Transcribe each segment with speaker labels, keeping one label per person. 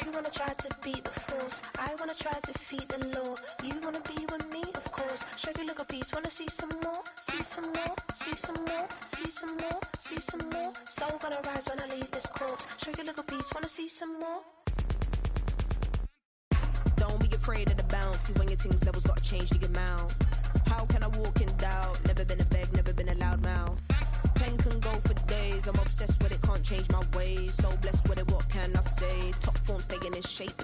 Speaker 1: You wanna try to beat the force, I wanna try to defeat the law. You wanna be with me, of course. Show you look a piece, wanna see some more, see some more, see some more, see some more, see some more. Soul gonna rise when I leave this corpse. Show you look a piece, wanna see some more.
Speaker 2: Don't be afraid of the bounce. See when your things levels gotta change to your mouth. How can I walk in doubt? Never been a beg, never been a loud mouth. Pen can go for days. I'm obsessed with it, can't change my ways. So blessed with it, what can I say? Top form staying in shape.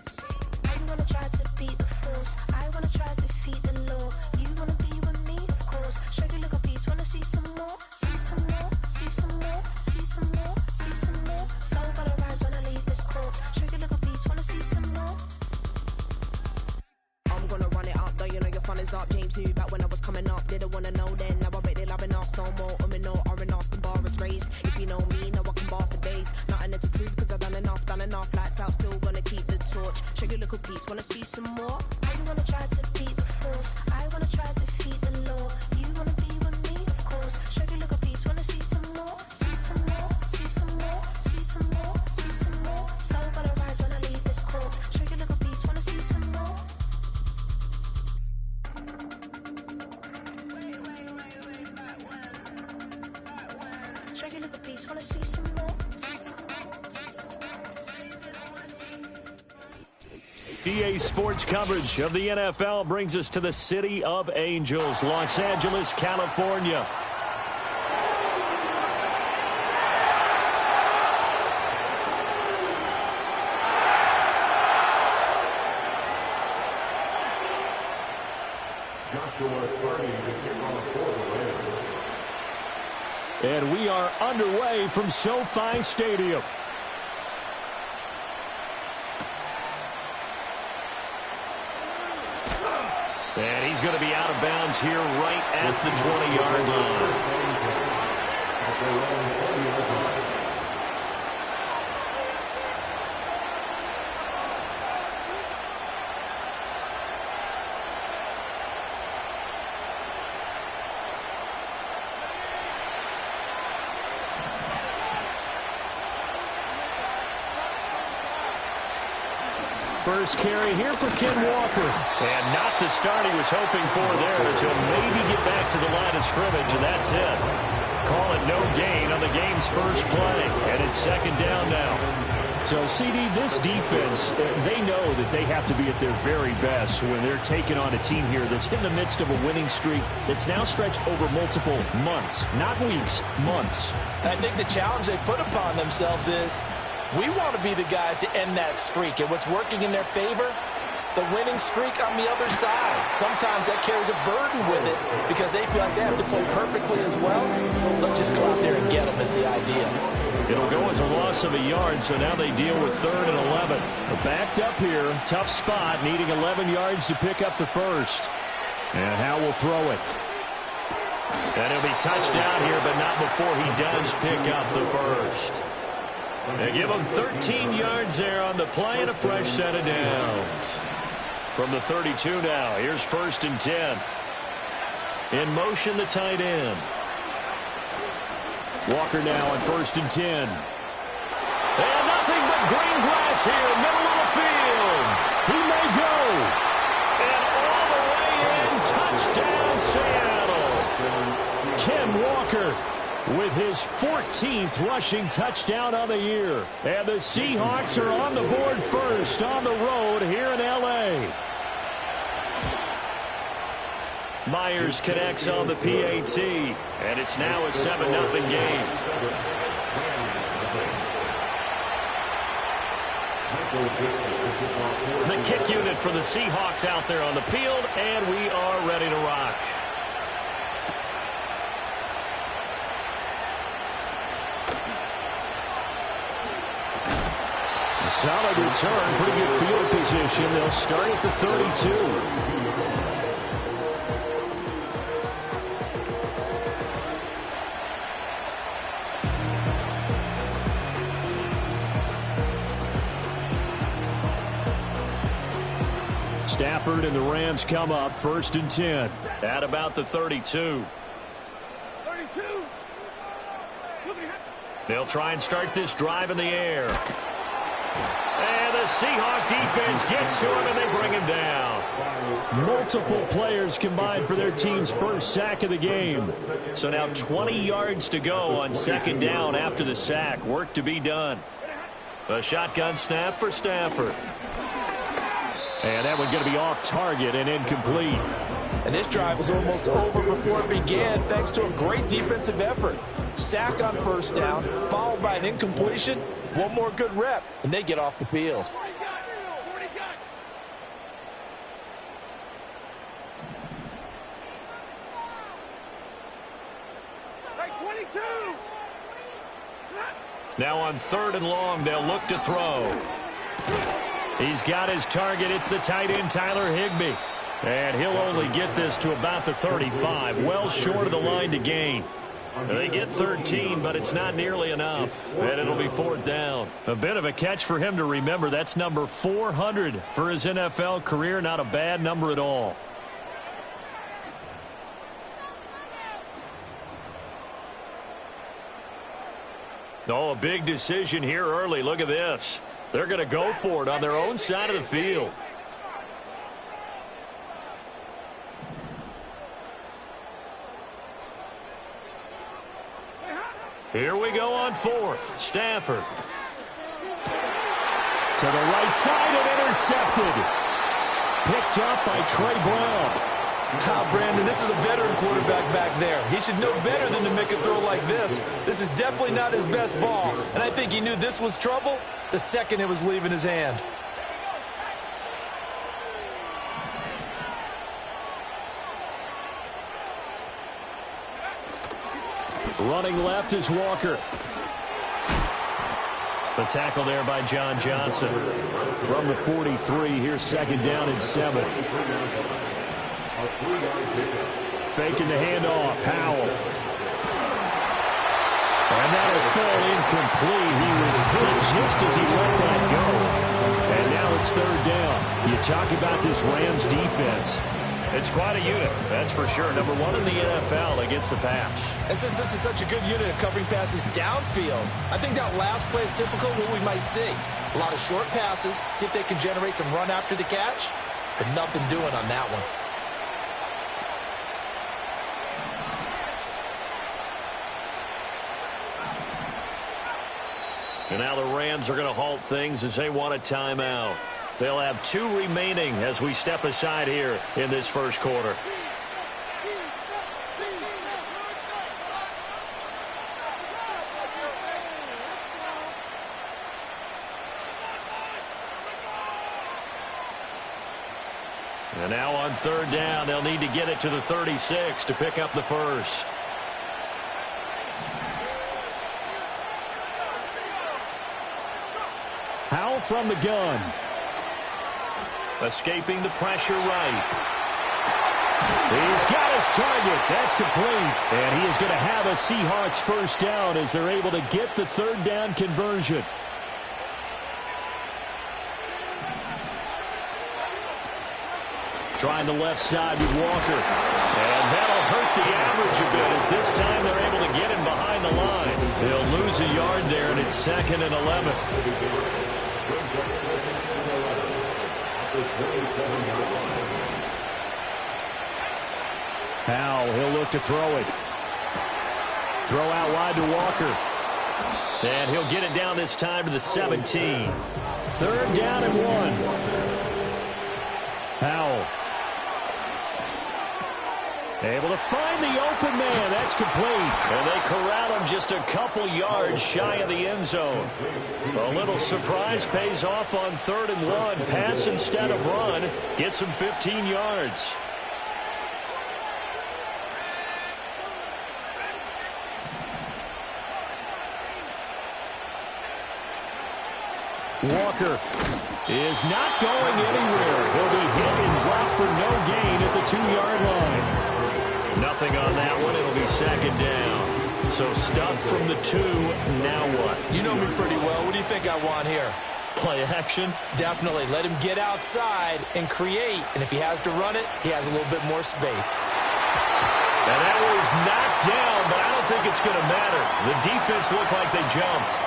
Speaker 1: You wanna try to beat the force, I wanna try to defeat the law. You wanna be with me, of course. Show you look a piece, wanna see some more, see some more, see some more, see some more, see some more. Soul gonna rise when I leave this corpse. Show you look a piece, wanna see some more.
Speaker 2: I'm gonna run it up, though you know your fun is up. James knew back when I was coming up, didn't wanna know then. Now I bet they loving us no more. No R&R's, the bar is raised. If you know me, now I can bar for days. Nothing there to prove, cause I've done enough. Lights out, still gonna keep the torch. Show you little piece, wanna see some more?
Speaker 1: You wanna try to beat the force, I wanna try to defeat the law. You wanna be with me, of course. Show you little piece, wanna see some more, see some more, see some more, see some more, see some more. Soul gonna rise when I leave this corpse. Show you little piece, wanna see some more. Show you little piece, wanna see some more.
Speaker 3: EA Sports coverage of the NFL brings us to the City of Angels, Los Angeles, California. And we are underway from SoFi Stadium. And he's going to be out of bounds here right at the 20-yard line. First carry here for Ken Walker. And not the start he was hoping for there, as he'll maybe get back to the line of scrimmage, and that's it. Call it no gain on the game's first play, and it's second down now. So, CD, this defense, they know that they have to be at their very best when they're taking on a team here that's in the midst of a winning streak that's now stretched over multiple months, not weeks, months.
Speaker 4: I think the challenge they put upon themselves is, we want to be the guys to end that streak. And what's working in their favor? The winning streak on the other side. Sometimes that carries a burden with it because they feel like they have to play perfectly as well. Let's just go out there and get them is the idea.
Speaker 3: It'll go as a loss of a yard, so now they deal with 3rd and 11. They're backed up here. Tough spot, needing 11 yards to pick up the first. And Howe will throw it. And he'll be touchdown here, but not before he does pick up the first. They give him 13 yards there on the play and a fresh set of downs. From the 32 now, here's 1st and 10. In motion, the tight end. Walker now on 1st and 10. And nothing but green grass here, middle of the field. He may go. And all the way in, touchdown Seattle. Ken Walker with his 14th rushing touchdown on the year. And the Seahawks are on the board first on the road here in L.A. Myers connects on the PAT, and it's now a 7-0 game. The kick unit for the Seahawks out there on the field, and we are ready to rock. Solid return, pretty good field position. They'll start at the 32. Stafford and the Rams come up 1st and 10 at about the 32. They'll try and start this drive in the air. And the Seahawk defense gets to him, and they bring him down. Multiple players combined for their team's first sack of the game. So now 20 yards to go on second down after the sack. Work to be done. A shotgun snap for Stafford. And that one's going to be off target and incomplete.
Speaker 4: And this drive was almost over before it began thanks to a great defensive effort. Sack on first down, followed by an incompletion. One more good rep, and they get off the field.
Speaker 3: Now on third and long, they'll look to throw. He's got his target. It's the tight end, Tyler Higbee. And he'll only get this to about the 35, well short of the line to gain. They get 13, but it's not nearly enough, and it'll be fourth down. A bit of a catch for him to remember. That's number 400 for his NFL career. Not a bad number at all. Oh, a big decision here early. Look at this. They're going to go for it on their own side of the field. Here we go on fourth. Stafford. To the right side and intercepted. Picked up by Trey Brown.
Speaker 4: Brandon, this is a veteran quarterback back there. He should know better than to make a throw like this. This is definitely not his best ball, and I think he knew this was trouble the second it was leaving his hand.
Speaker 3: Running left is Walker. The tackle there by John Johnson. From the 43, here's second down and 7. Faking the handoff, Howell. And that'll fall incomplete. He was hit just as he let that go. And now it's third down. You talk about this Rams defense. It's quite a unit, that's for sure. Number 1 in the NFL against the pass.
Speaker 4: And since this is such a good unit of covering passes downfield, I think that last play is typical of what we might see. A lot of short passes, see if they can generate some run after the catch, but nothing doing on that one.
Speaker 3: And now the Rams are going to halt things as they want a timeout. They'll have 2 remaining as we step aside here in this first quarter. And now on third down, they'll need to get it to the 36 to pick up the first. Howell from the gun. Escaping the pressure right. He's got his target. That's complete. And he is going to have a Seahawks first down as they're able to get the third down conversion. Trying the left side with Walker. And that'll hurt the average a bit as this time they're able to get him behind the line. They'll lose a yard there, and it's second and 11. Howell, he'll look to throw it. Throw out wide to Walker. And he'll get it down this time to the 17. Third down and 1. Howell. Able to find the open man. That's complete. And they corral him just a couple yards shy of the end zone. A little surprise pays off on third and 1. Pass instead of run. Gets him 15 yards. Walker is not going anywhere. He'll be hit and dropped for no gain at the 2-yard line. Nothing on that one. It'll be second down. So stuffed from the 2. Now what?
Speaker 4: You know me pretty well. What do you think I want here?
Speaker 3: Play action?
Speaker 4: Definitely. Let him get outside and create. And if he has to run it, he has a little bit more space.
Speaker 3: And that was knocked down, but I don't think it's going to matter. The defense looked like they jumped.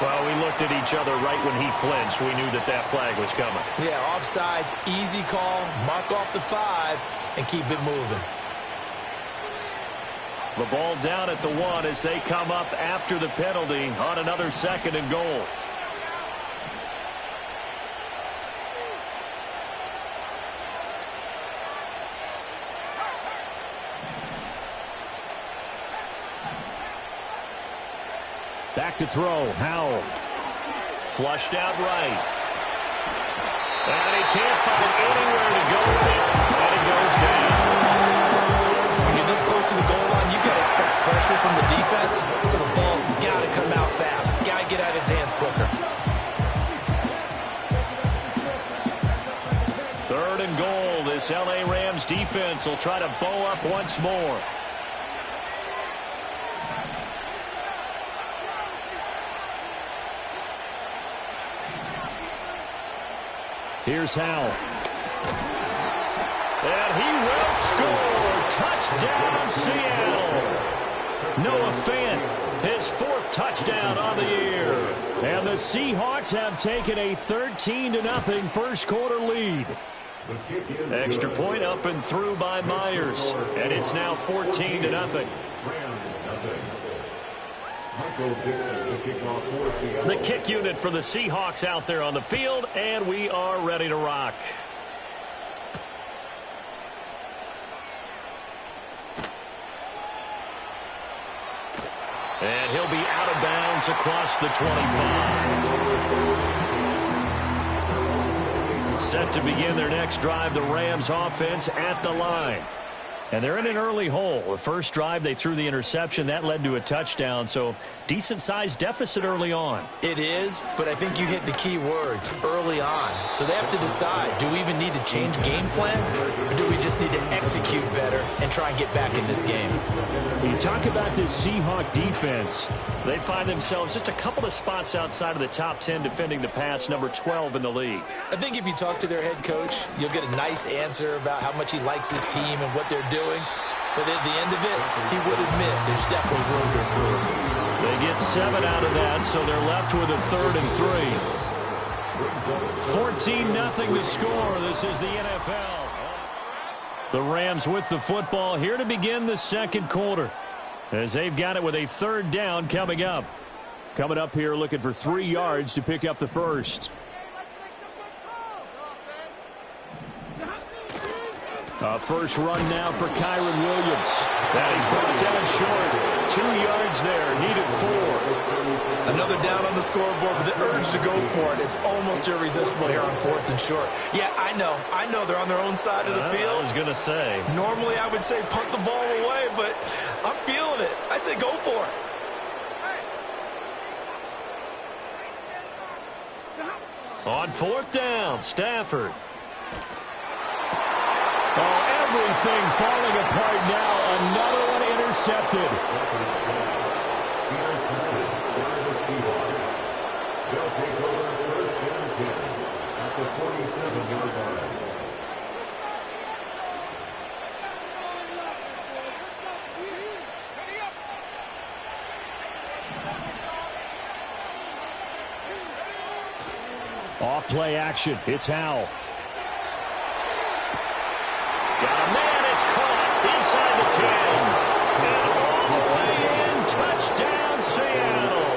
Speaker 3: Well, we looked at each other right when he flinched. We knew that that flag was coming.
Speaker 4: Yeah, offsides, easy call, mark off the 5, and keep it moving.
Speaker 3: The ball down at the 1 as they come up after the penalty on another 2nd and goal. Back to throw. Howell. Flushed out right. And he can't find anywhere to go with it. And it goes down.
Speaker 4: When you're this close to the goal line, you've got to expect pressure from the defense. So the ball's got to come out fast. Got to get out of his hands quicker.
Speaker 3: 3rd and goal. This L.A. Rams defense will try to bow up once more. Here's Howell. And he will score. Touchdown, Seattle. Noah Fant, his 4th touchdown on the year. And the Seahawks have taken a 13-0 first quarter lead. Extra point up and through by Myers. And it's now 14-0. The kick unit for the Seahawks out there on the field, and we are ready to rock. And he'll be out of bounds across the 25. Set to begin their next drive, the Rams offense at the line. And they're in an early hole. The first drive, they threw the interception. That led to a touchdown, so decent-sized deficit early on.
Speaker 4: It is, but I think you hit the key words, early on. So they have to decide, do we even need to change game plan, or do we just need to execute better and try and get back in this game?
Speaker 3: You talk about this Seahawk defense. They find themselves just a couple of spots outside of the top 10 defending the pass, number 12 in the league.
Speaker 4: I think if you talk to their head coach, you'll get a nice answer about how much he likes his team and what they're doing. But at the end of it, he would admit there's definitely room to improve.
Speaker 3: They get 7 out of that, so they're left with a 3rd and 3. 14-0 the score. This is the NFL. The Rams with the football here to begin the second quarter, as they've got it with a 3rd down coming up. Coming up here looking for 3 yards to pick up the first. First run now for Kyron Williams. And he's brought down short. 2 yards there, needed 4.
Speaker 4: Another down on the scoreboard, but the urge to go for it is almost irresistible here on 4th and short. Yeah, I know they're on their own side of the field.
Speaker 3: I was going to say.
Speaker 4: Normally I would say punt the ball away, but I'm feeling it. I say go for it.
Speaker 3: On 4th down, Stafford. Oh, everything falling apart now. Another one intercepted. Off play action. It's Howell. Got a man, it's caught inside the 10. And all the way in, touchdown Seattle.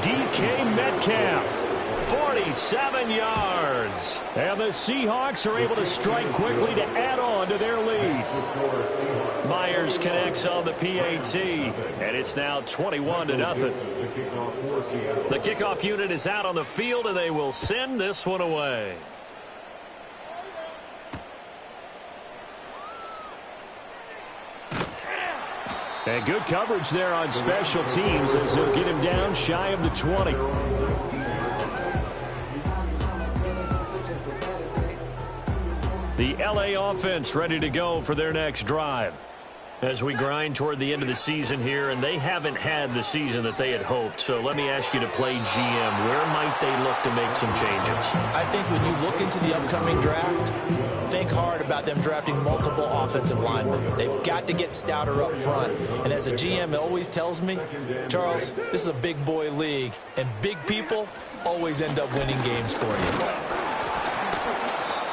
Speaker 3: DK Metcalf, 47 yards. And the Seahawks are able to strike quickly to add on to their lead. Myers connects on the PAT, and it's now 21-0. The kickoff unit is out on the field, and they will send this one away. And good coverage there on special teams as they'll get him down shy of the 20. The LA offense ready to go for their next drive. As we grind toward the end of the season here, and they haven't had the season that they had hoped. So let me ask you to play GM. Where might they look to make some changes?
Speaker 4: I think when you look into the upcoming draft, think hard about them drafting multiple offensive linemen. They've got to get stouter up front. And as a GM always tells me, Charles, this is a big boy league, and big people always end up winning games for you.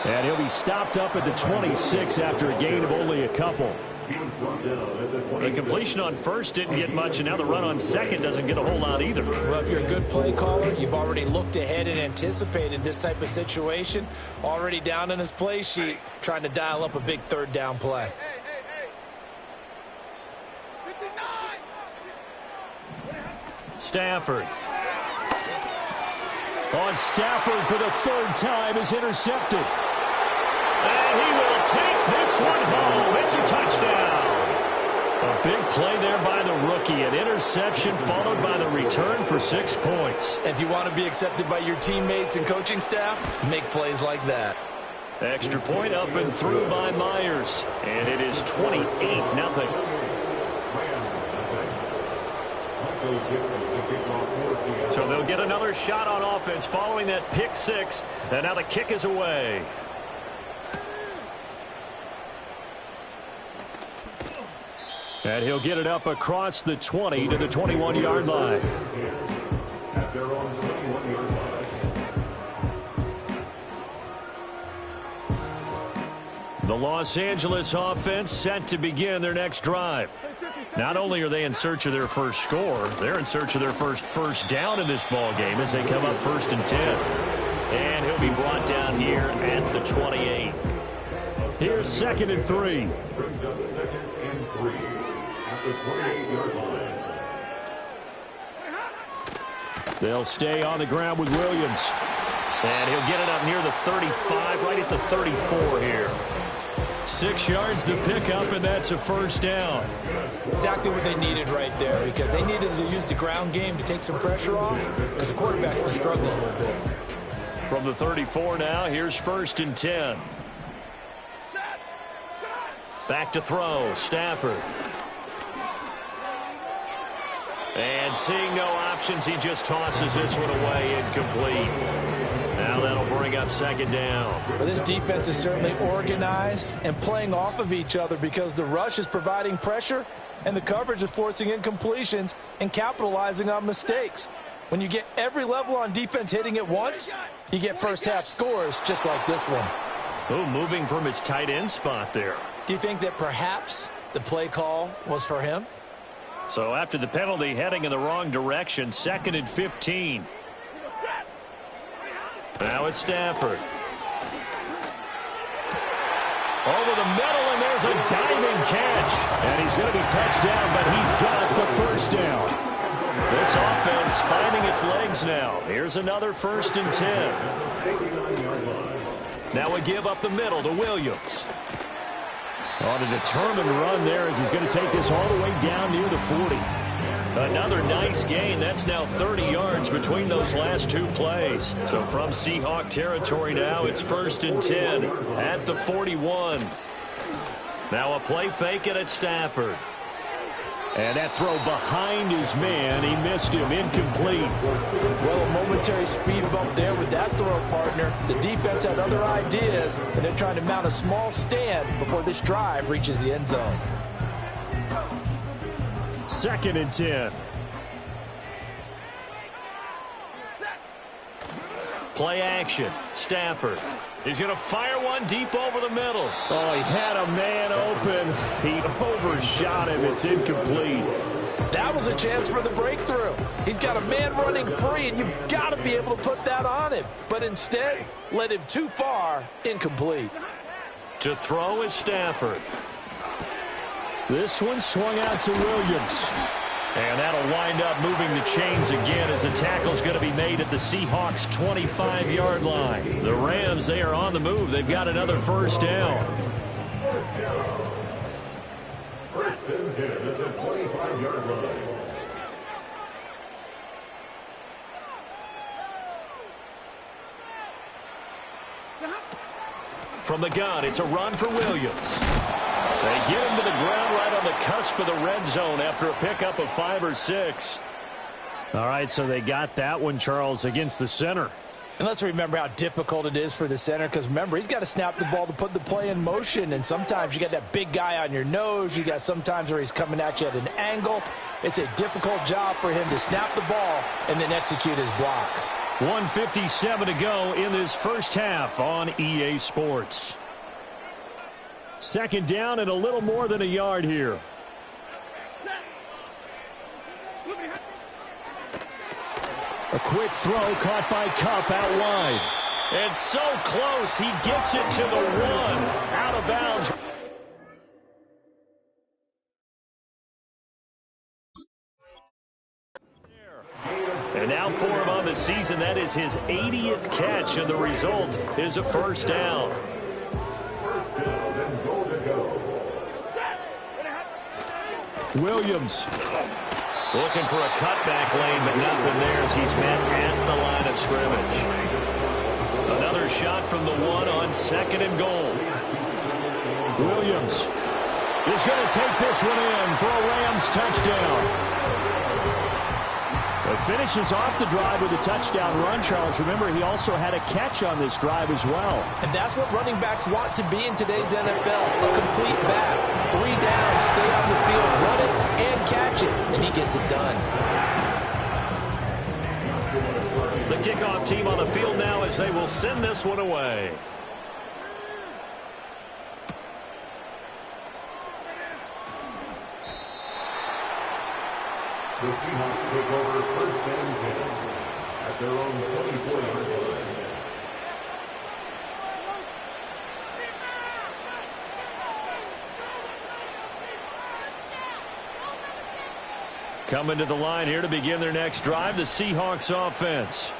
Speaker 3: And he'll be stopped up at the 26 after a gain of only a couple. The completion on first didn't get much, and now the run on second doesn't get a whole lot either.
Speaker 4: Well, if you're a good play caller, you've already looked ahead and anticipated this type of situation. Already down on his play sheet, trying to dial up a big third down play.
Speaker 3: Stafford. On Stafford for the third time is intercepted. And he will take this one home. It's a touchdown. A big play there by the rookie. An interception followed by the return for 6 points.
Speaker 4: If you want to be accepted by your teammates and coaching staff, make plays like that.
Speaker 3: Extra point up and through by Myers. And it is 28-0. So they'll get another shot on offense following that pick six. And now the kick is away. And he'll get it up across the 20 to the 21-yard line. The Los Angeles offense set to begin their next drive. Not only are they in search of their first score, they're in search of their first down in this ball game as they come up 1st and 10. And he'll be brought down here at the 28. Here's 2nd and 3. They'll stay on the ground with Williams. And he'll get it up near the 35, right at the 34 here. 6 yards to pick up, and that's a first down.
Speaker 4: Exactly what they needed right there, because they needed to use the ground game to take some pressure off, because the quarterback's been struggling a little bit.
Speaker 3: From the 34 now, here's 1st and 10. Back to throw, Stafford. And seeing no options, he just tosses this one away, incomplete. Now that'll bring up 2nd down.
Speaker 4: Well, this defense is certainly organized and playing off of each other because the rush is providing pressure and the coverage is forcing incompletions and capitalizing on mistakes. When you get every level on defense hitting at once, you get first-half scores just like this one.
Speaker 3: Oh, moving from his tight end spot there.
Speaker 4: Do you think that perhaps the play call was for him?
Speaker 3: So after the penalty, heading in the wrong direction, 2nd and 15. Now it's Stafford. Over the middle, and there's a diving catch. And he's going to be touched down, but he's got the first down. This offense finding its legs now. Here's another 1st and 10. Now we give up the middle to Williams. On a determined run there as he's going to take this all the way down near the 40. Another nice gain. That's now 30 yards between those last 2 plays. So from Seahawk territory now, it's 1st and 10 at the 41. Now a play fake it at Stafford. And that throw behind his man, he missed him, incomplete.
Speaker 4: Well, a momentary speed bump there with that throw, partner. The defense had other ideas, and they're trying to mount a small stand before this drive reaches the end zone.
Speaker 3: 2nd and 10. Play action. Stafford. He's going to fire one deep over the middle. Oh, he had a man open. He overshot him. It's incomplete.
Speaker 4: That was a chance for the breakthrough. He's got a man running free, and you've got to be able to put that on him. But instead, led him too far, incomplete.
Speaker 3: To throw is Stafford. This one swung out to Williams. And that'll wind up moving the chains again as the tackle's going to be made at the Seahawks' 25-yard line. The Rams, they are on the move. They've got another first down.
Speaker 5: 1st and 10 at the 25-yard line.
Speaker 3: From the gun, it's a run for Williams. They get him to the ground right on the cusp of the red zone after a pickup of 5 or 6. All right, so they got that one, Charles, against the center.
Speaker 4: And let's remember how difficult it is for the center, because remember, he's got to snap the ball to put the play in motion, and sometimes you got that big guy on your nose. You got sometimes where he's coming at you at an angle. It's a difficult job for him to snap the ball and then execute his block.
Speaker 3: 1:57 to go in this first half on EA Sports. Second down and a little more than a yard here. A quick throw caught by Kupp out wide. And so close, he gets it to the one. Out of bounds. And now for him on the season, that is his 80th catch, and the result is a first down. Williams looking for a cutback lane, but nothing there as he's met at the line of scrimmage. Another shot from the one on second and goal. Williams is going to take this one in for a Rams touchdown. It finishes off the drive with a touchdown run, Charles. Remember, he also had a catch on this drive as well.
Speaker 4: And that's what running backs want to be in today's NFL. A complete back. 3 down, stay on the field, run it, and catch it. And he gets it done.
Speaker 3: The kickoff team on the field now as they will send this one away.
Speaker 5: The Seahawks take over first and 10 at their own 24-yard line.
Speaker 3: Coming to the line here to begin their next drive, the Seahawks offense.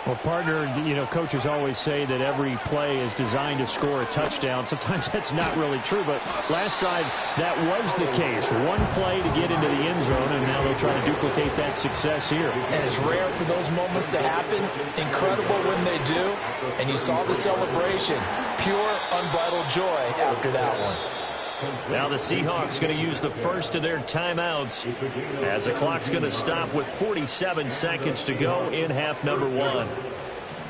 Speaker 3: Well, partner, coaches always say that every play is designed to score a touchdown. Sometimes that's not really true, but last drive, that was the case. One play to get into the end zone, and now they'll try to duplicate that success here.
Speaker 4: And it's rare for those moments to happen. Incredible when they do. And you saw the celebration. Pure, unbridled joy after that one.
Speaker 3: Now the Seahawks going to use the first of their timeouts as the clock's going to stop with 47 seconds to go in half number one.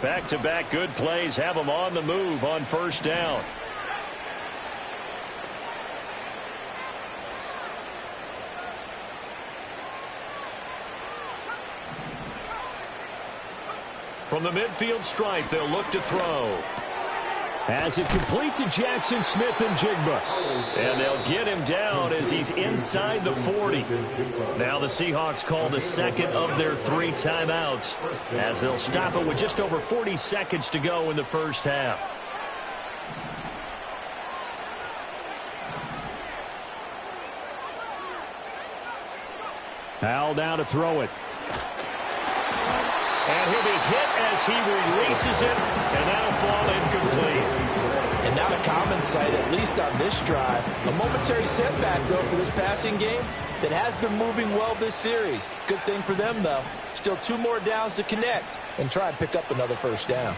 Speaker 3: Back-to-back good plays have them on the move on first down. From the midfield stripe, they'll look to throw. Has it complete to Jackson Smith-Njigba. And they'll get him down as he's inside the 40. Now the Seahawks call the second of their 3 timeouts as they'll stop it with just over 40 seconds to go in the first half. Howell down to throw it. And he'll be hit as he releases it, and that'll fall incomplete.
Speaker 4: And not a common sight, at least on this drive. A momentary setback, though, for this passing game that has been moving well this series. Good thing for them, though. Still 2 more downs to connect and try and pick up another first down.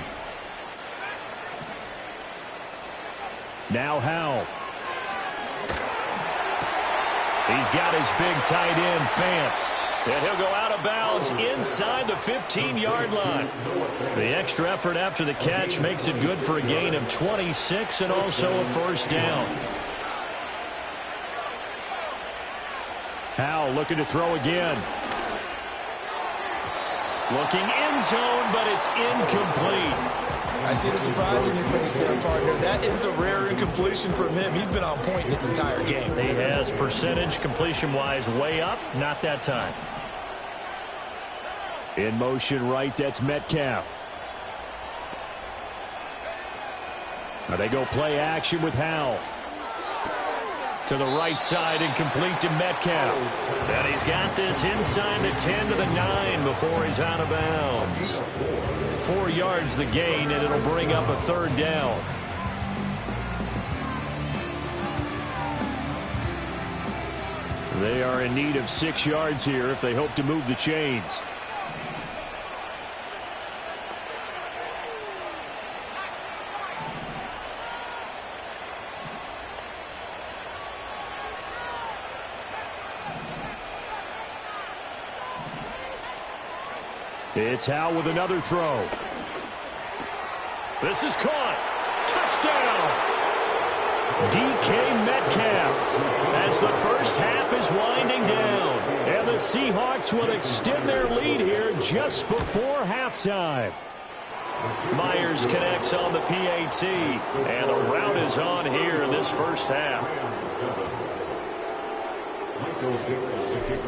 Speaker 3: Now Howell. He's got his big tight end, Fant. And he'll go out of bounds inside the 15-yard line. The extra effort after the catch makes it good for a gain of 26 and also a first down. Howell looking to throw again. Looking end zone, but it's incomplete.
Speaker 4: I see the surprise in your face there, partner. That is a rare incompletion from him. He's been on point this entire game.
Speaker 3: He has percentage completion-wise way up, not that time. In motion right, that's Metcalf. Now they go play action with Howell. To the right side and complete to Metcalf. And he's got this inside the 10 to the 9 before he's out of bounds. 4 yards the gain, and it'll bring up a third down. They are in need of 6 yards here if they hope to move the chains. It's Howell with another throw. This is caught. Touchdown! DK Metcalf as the first half is winding down. And the Seahawks will extend their lead here just before halftime. Myers connects on the PAT. And the rout is on here in this first half.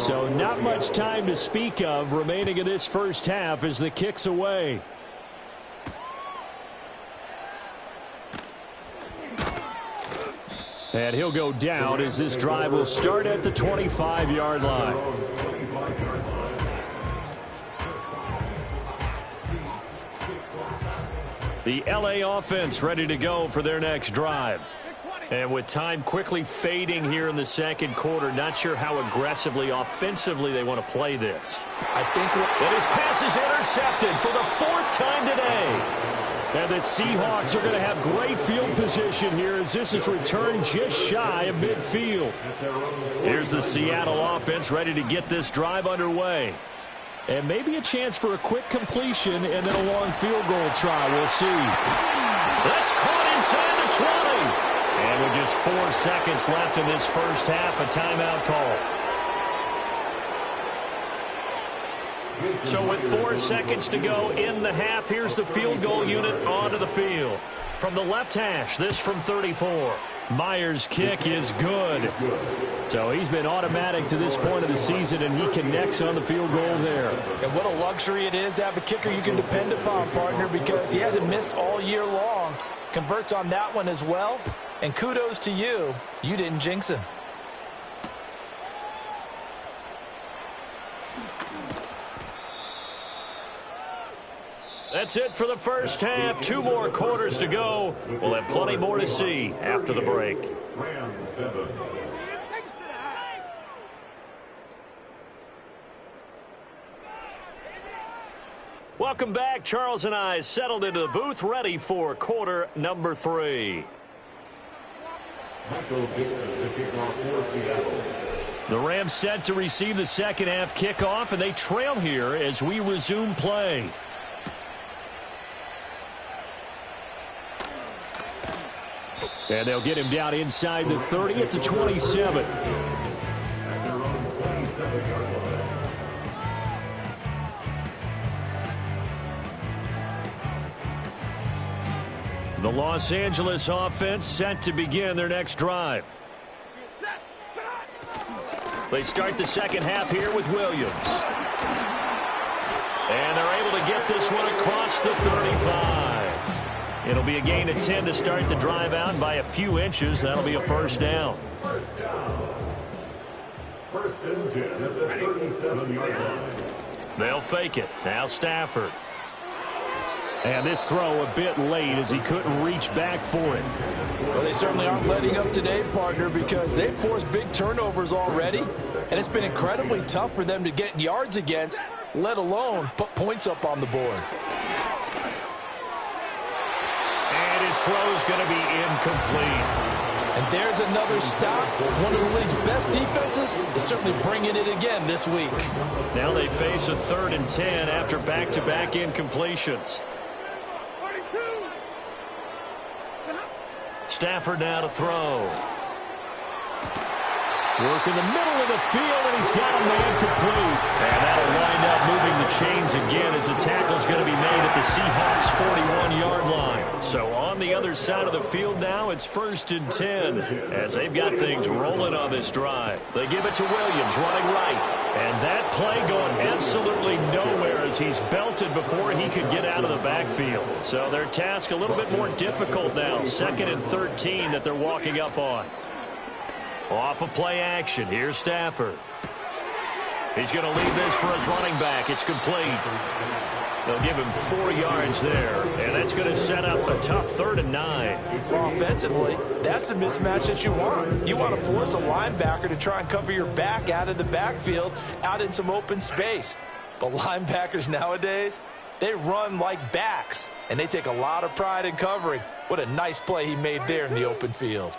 Speaker 3: So not much time to speak of remaining in this first half as the kick's away. And he'll go down as this drive will start at the 25-yard line. The LA offense ready to go for their next drive. And with time quickly fading here in the second quarter, not sure how aggressively, offensively they want to play this.
Speaker 4: I think
Speaker 3: that his pass is intercepted for the fourth time today. And the Seahawks are going to have great field position here as this is returned just shy of midfield. Here's the Seattle offense ready to get this drive underway. And maybe a chance for a quick completion and then a long field goal try. We'll see. That's caught inside the 20. And with just 4 seconds left in this first half, a timeout call. So with 4 seconds to go in the half, here's the field goal unit onto the field. From the left hash, this from 34. Myers' kick is good. So he's been automatic to this point of the season, and he connects on the field goal there.
Speaker 4: And what a luxury it is to have a kicker you can depend upon, partner, because he hasn't missed all year long. Converts on that one as well. And kudos to you. You didn't jinx him.
Speaker 3: That's it for the first half. 2 more quarters to go. We'll have plenty more to see after the break. Welcome back. Charles and I settled into the booth, ready for quarter number 3. The Rams set to receive the second half kickoff, and they trail here as we resume play. And they'll get him down inside the 30 at the 27. The Los Angeles offense set to begin their next drive. They start the second half here with Williams. And they're able to get this one across the 35. It'll be a gain of 10 to start the drive out by a few inches. That'll be a first down.
Speaker 5: First and 10 at the 37-yard line.
Speaker 3: They'll fake it. Now Stafford. And this throw a bit late as he couldn't reach back for it.
Speaker 4: Well, they certainly aren't letting up today, partner, because they've forced big turnovers already, and it's been incredibly tough for them to get yards against, let alone put points up on the board.
Speaker 3: And his throw is going to be incomplete.
Speaker 4: And there's another stop. One of the league's best defenses is certainly bringing it again this week.
Speaker 3: Now they face a 3rd and 10 after back-to-back incompletions. Stafford now to throw. Work in the middle of the field, and he's got a man complete. And that'll wind up moving the chains again as the tackle's going to be made at the Seahawks' 41-yard line. So on the other side of the field now, it's 1st and 10 as they've got things rolling on this drive. They give it to Williams running right. And that play going absolutely nowhere as he's belted before he could get out of the backfield. So their task a little bit more difficult now. 2nd and 13 that they're walking up on. Off of play action. Here's Stafford. He's going to leave this for his running back. It's complete. They'll give him 4 yards there, and that's going to set up a tough 3rd and 9.
Speaker 4: Offensively, that's the mismatch that you want. You want to force a linebacker to try and cover your back out of the backfield, out in some open space. But linebackers nowadays, they run like backs, and they take a lot of pride in covering. What a nice play he made there in the open field.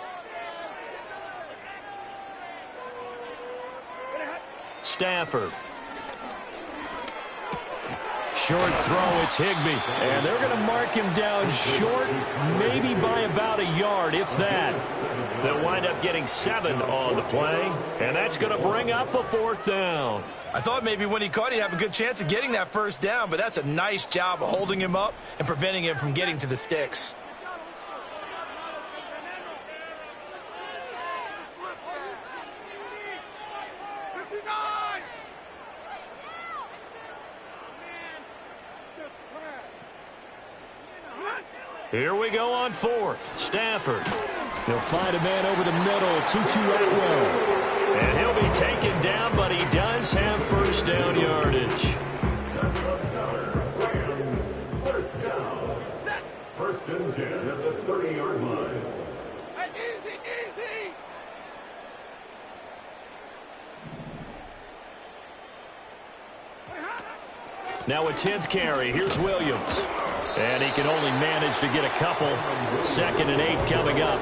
Speaker 3: short throw. It's Higbee. And they're going to mark him down short, maybe by about a yard, if that. They'll wind up getting 7 on the play, and that's going to bring up a 4th down.
Speaker 4: I thought maybe when he caught, he'd have a good chance of getting that first down, but that's a nice job of holding him up and preventing him from getting to the sticks.
Speaker 3: Here we go on 4th. Stafford. He'll find a man over the middle. 2-2 Atwell. And he'll be taken down, but he does have first down yardage.
Speaker 5: First down. First and 10 at the 30-yard line.
Speaker 6: Easy.
Speaker 3: Now a 10th carry. Here's Williams. And he can only manage to get a couple. 2nd and 8 coming up.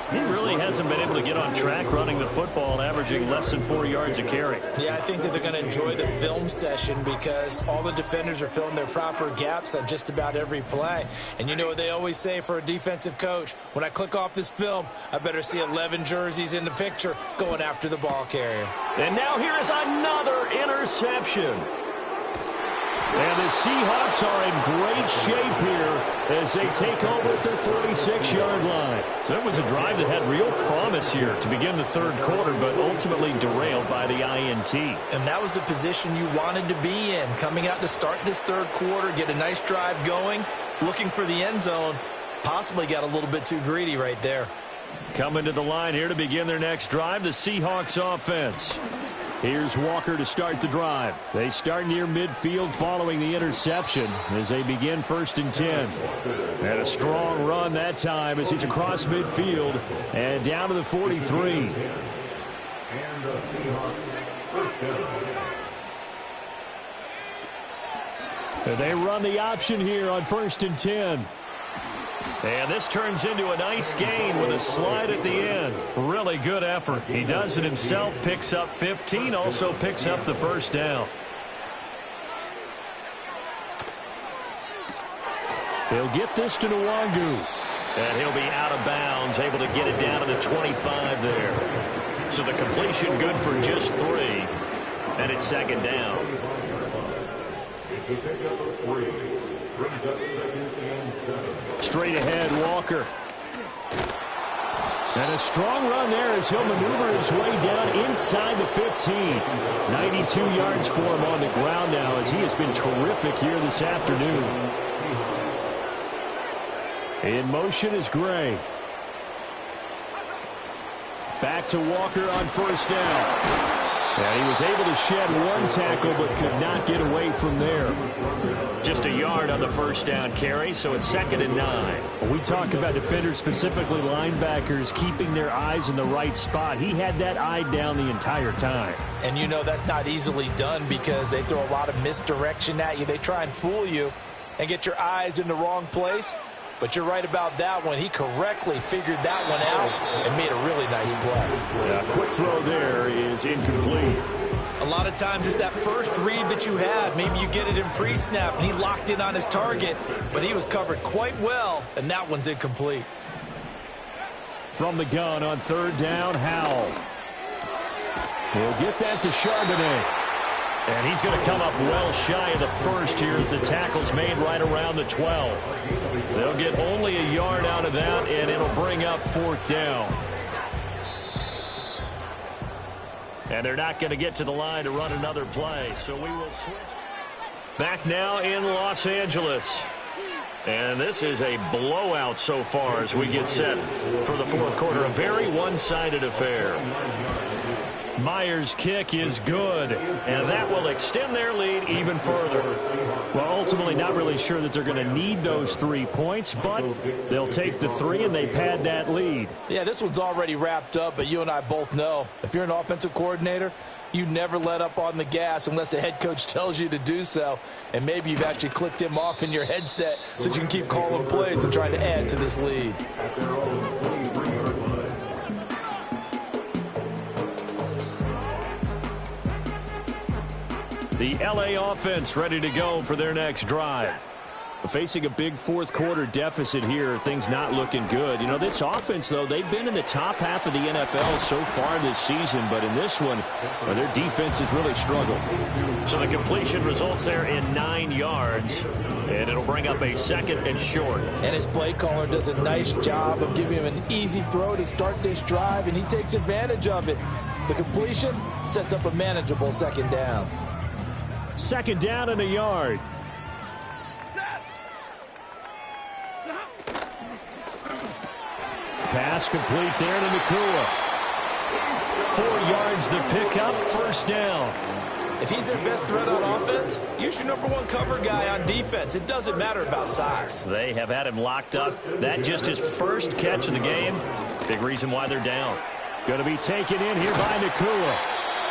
Speaker 3: He really hasn't been able to get on track running the football, averaging less than 4 yards a carry.
Speaker 4: Yeah, I think that they're going to enjoy the film session because all the defenders are filling their proper gaps on just about every play. And you know what they always say for a defensive coach? When I click off this film, I better see 11 jerseys in the picture going after the ball carrier.
Speaker 3: And now here is another interception. And the Seahawks are in great shape here as they take over at their 46-yard line. So it was a drive that had real promise here to begin the 3rd quarter, but ultimately derailed by the INT.
Speaker 4: And that was the position you wanted to be in, coming out to start this 3rd quarter, get a nice drive going, looking for the end zone. Possibly got a little bit too greedy right there.
Speaker 3: Coming to the line here to begin their next drive, the Seahawks offense. Here's Walker to start the drive. They start near midfield following the interception as they begin 1st and 10. And a strong run that time as he's across midfield and down to the 43.
Speaker 5: And the Seahawks first down.
Speaker 3: They run the option here on 1st and 10. And this turns into a nice gain with a slide at the end. Really good effort. He does it himself, picks up 15, also picks up the first down. He'll get this to Nwangu. And he'll be out of bounds, able to get it down to the 25 there. So the completion good for just 3. And it's 2nd down.
Speaker 5: It's a pickup of 3. Brings up 2nd and 7.
Speaker 3: Straight ahead, Walker. And a strong run there as he'll maneuver his way down inside the 15. 92 yards for him on the ground now as he has been terrific here this afternoon. In motion is Gray. Back to Walker on 1st down. And he was able to shed 1 tackle but could not get away from there. Just a yard on the first down carry, so it's 2nd and 9. We talk about defenders, specifically linebackers, keeping their eyes in the right spot. He had that eye down the entire time.
Speaker 4: And you know that's not easily done because they throw a lot of misdirection at you. They try and fool you and get your eyes in the wrong place. But you're right about that one. He correctly figured that one out and made a really nice play.
Speaker 3: Yeah, quick throw there is incomplete.
Speaker 4: A lot of times it's that first read that you have. Maybe you get it in pre-snap and he locked in on his target, but he was covered quite well, and that one's incomplete.
Speaker 3: From the gun on 3rd down, Howell. He'll get that to Charbonnet. And he's going to come up well shy of the first here as the tackle's made right around the 12. They'll get only a yard out of that, and it'll bring up 4th down. And they're not going to get to the line to run another play, so we will switch. Back now in Los Angeles. And this is a blowout so far as we get set for the 4th quarter. A very one-sided affair. Myers' kick is good, and that will extend their lead even further. Well, ultimately not really sure that they're going to need those 3 points, but they'll take the 3 and they pad that lead.
Speaker 4: Yeah, this one's already wrapped up, but you and I both know if you're an offensive coordinator, you never let up on the gas unless the head coach tells you to do so, and maybe you've actually clicked him off in your headset so you can keep calling plays and trying to add to this lead.
Speaker 3: The The LA offense ready to go for their next drive. Facing a big fourth-quarter deficit here, things not looking good. You know, this offense, though, they've been in the top half of the NFL so far this season, but in this one, their defense has really struggled. So the completion results there in 9 yards, and it'll bring up a 2nd and short.
Speaker 4: And his play caller does a nice job of giving him an easy throw to start this drive, and he takes advantage of it. The completion sets up a manageable 2nd down.
Speaker 3: 2nd down and a yard. Pass complete there to Nakua. 4 yards the pickup, 1st down.
Speaker 4: If he's their best threat on offense, use your #1 cover guy on defense. It doesn't matter about size.
Speaker 3: They have had him locked up. That just his first catch of the game. Big reason why they're down. Going to be taken in here by Nakua.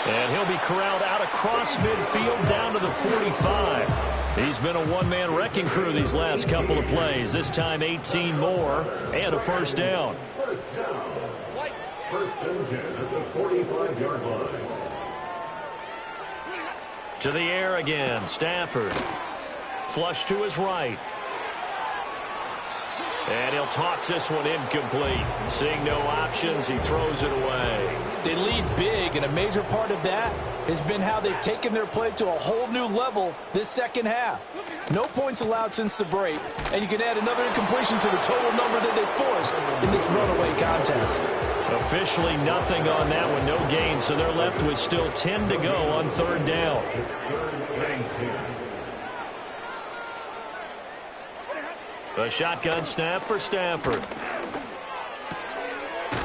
Speaker 3: And he'll be corralled out across midfield down to the 45. He's been a one-man wrecking crew these last couple of plays. This time 18 more and a 1st down.
Speaker 5: First and 10 at the 45-yard line.
Speaker 3: To the air again, Stafford. Flush to his right. And he'll toss this one incomplete. Seeing no options, he throws it away.
Speaker 4: They lead big, and a major part of that has been how they've taken their play to a whole new level this 2nd half. No points allowed since the break, and you can add another incompletion to the total number that they forced in this runaway contest.
Speaker 3: Officially nothing on that one, no gain, so they're left with still 10 to go on 3rd down. A shotgun snap for Stafford.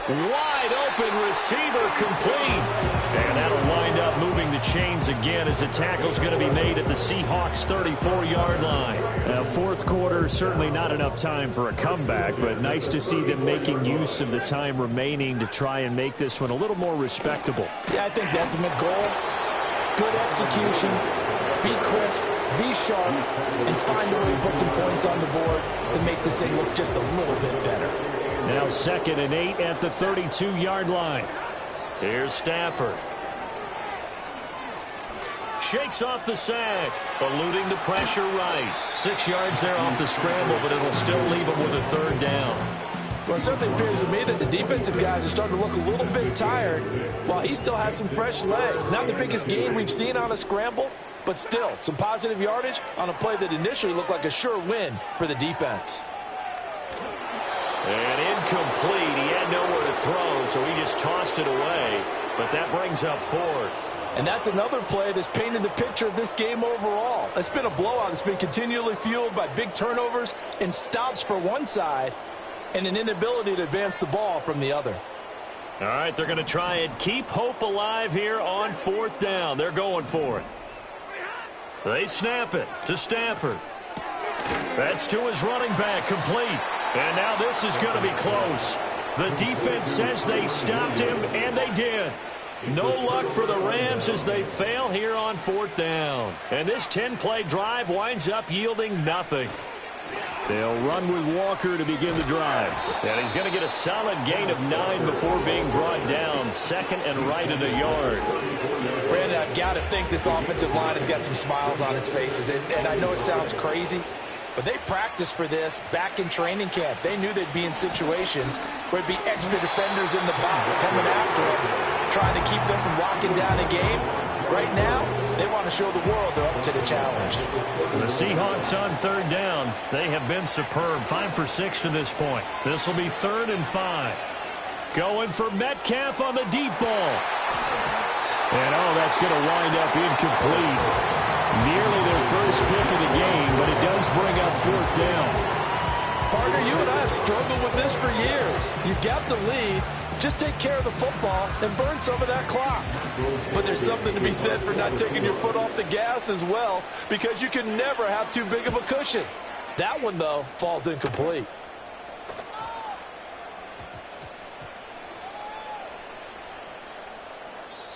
Speaker 3: Wide open receiver complete. And that'll wind up moving the chains again as the tackle's going to be made at the Seahawks 34-yard line. Now, 4th quarter, certainly not enough time for a comeback, but nice to see them making use of the time remaining to try and make this one a little more respectable.
Speaker 4: Yeah, I think the ultimate goal, good execution, be crisp, be sharp, and find a way to put some points on the board to make this thing look just a little bit better.
Speaker 3: Now 2nd and 8 at the 32-yard line. Here's Stafford. Shakes off the sack, eluding the pressure right. 6 yards there off the scramble, but it'll still leave him with a 3rd down.
Speaker 4: Well, it certainly appears to me that the defensive guys are starting to look a little bit tired while he still has some fresh legs. Not the biggest gain we've seen on a scramble, but still some positive yardage on a play that initially looked like a sure win for the defense.
Speaker 3: And incomplete. He had nowhere to throw, so he just tossed it away. But that brings up 4th.
Speaker 4: And that's another play that's painted the picture of this game overall. It's been a blowout. It's been continually fueled by big turnovers and stops for one side and an inability to advance the ball from the other.
Speaker 3: All right, they're going to try and keep hope alive here on 4th down. They're going for it. They snap it to Stafford. That's to his running back, complete. And now this is going to be close. The defense says they stopped him, and they did. No luck for the Rams as they fail here on 4th down. And this 10-play drive winds up yielding nothing. They'll run with Walker to begin the drive. And he's going to get a solid gain of 9 before being brought down. 2nd and right at a yard.
Speaker 4: Brandon, I've got to think this offensive line has got some smiles on its faces. And I know it sounds crazy, but they practiced for this back in training camp. They knew they'd be in situations where there'd be extra defenders in the box coming after them, trying to keep them from locking down a game. Right now, they want to show the world they're up to the challenge.
Speaker 3: The Seahawks on 3rd down. They have been superb. 5 for 6 to this point. This will be 3rd and 5. Going for Metcalf on the deep ball. And, that's going to wind up incomplete. Nearly their first pick of the game, but it does bring up 4th down.
Speaker 4: Partner, you and I have struggled with this for years. You've got the lead. Just take care of the football and burn some of that clock. But there's something to be said for not taking your foot off the gas as well, because you can never have too big of a cushion. That one, though, falls incomplete.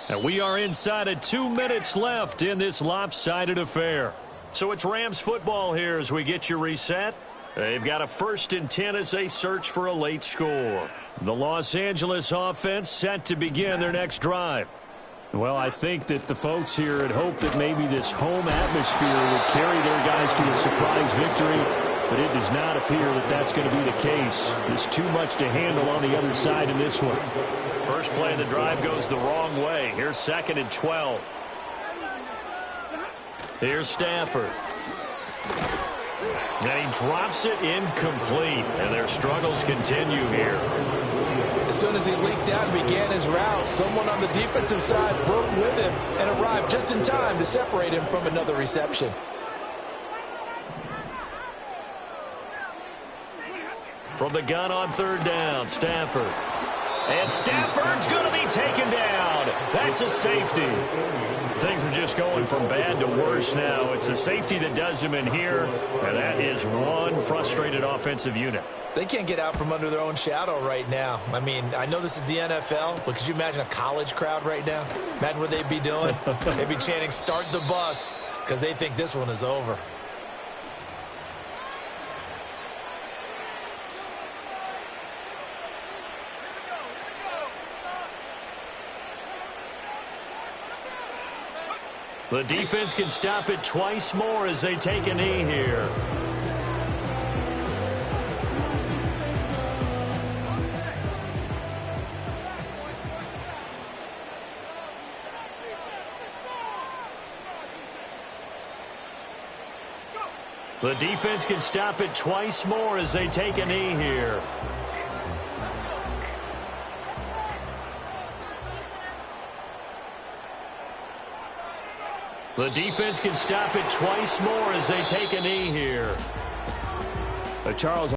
Speaker 3: And we are inside of 2 minutes left in this lopsided affair. So it's Rams football here as we get you reset. They've got a 1st and 10 as they search for a late score. The Los Angeles offense set to begin their next drive. Well, I think that the folks here had hoped that maybe this home atmosphere would carry their guys to a surprise victory, but it does not appear that that's going to be the case. There's too much to handle on the other side in this one. First play of the drive goes the wrong way. Here's 2nd and 12. Here's Stafford. And he drops it incomplete, and their struggles continue here.
Speaker 4: As soon as he leaked out and began his route, someone on the defensive side broke with him and arrived just in time to separate him from another reception.
Speaker 3: From the gun on 3rd down, Stafford. And Stafford's going to be taken down. That's a safety. Things are just going from bad to worse now. It's a safety that does him in here, and that is one frustrated offensive unit.
Speaker 4: They can't get out from under their own shadow right now. I mean, I know this is the NFL, but could you imagine a college crowd right now? Imagine what they'd be doing. They'd be chanting, "Start the bus," because they think this one is over.
Speaker 3: The defense can stop it twice more as they take a knee here. The defense can stop it twice more as they take a knee here. The defense can stop it twice more as they take a knee here. Charles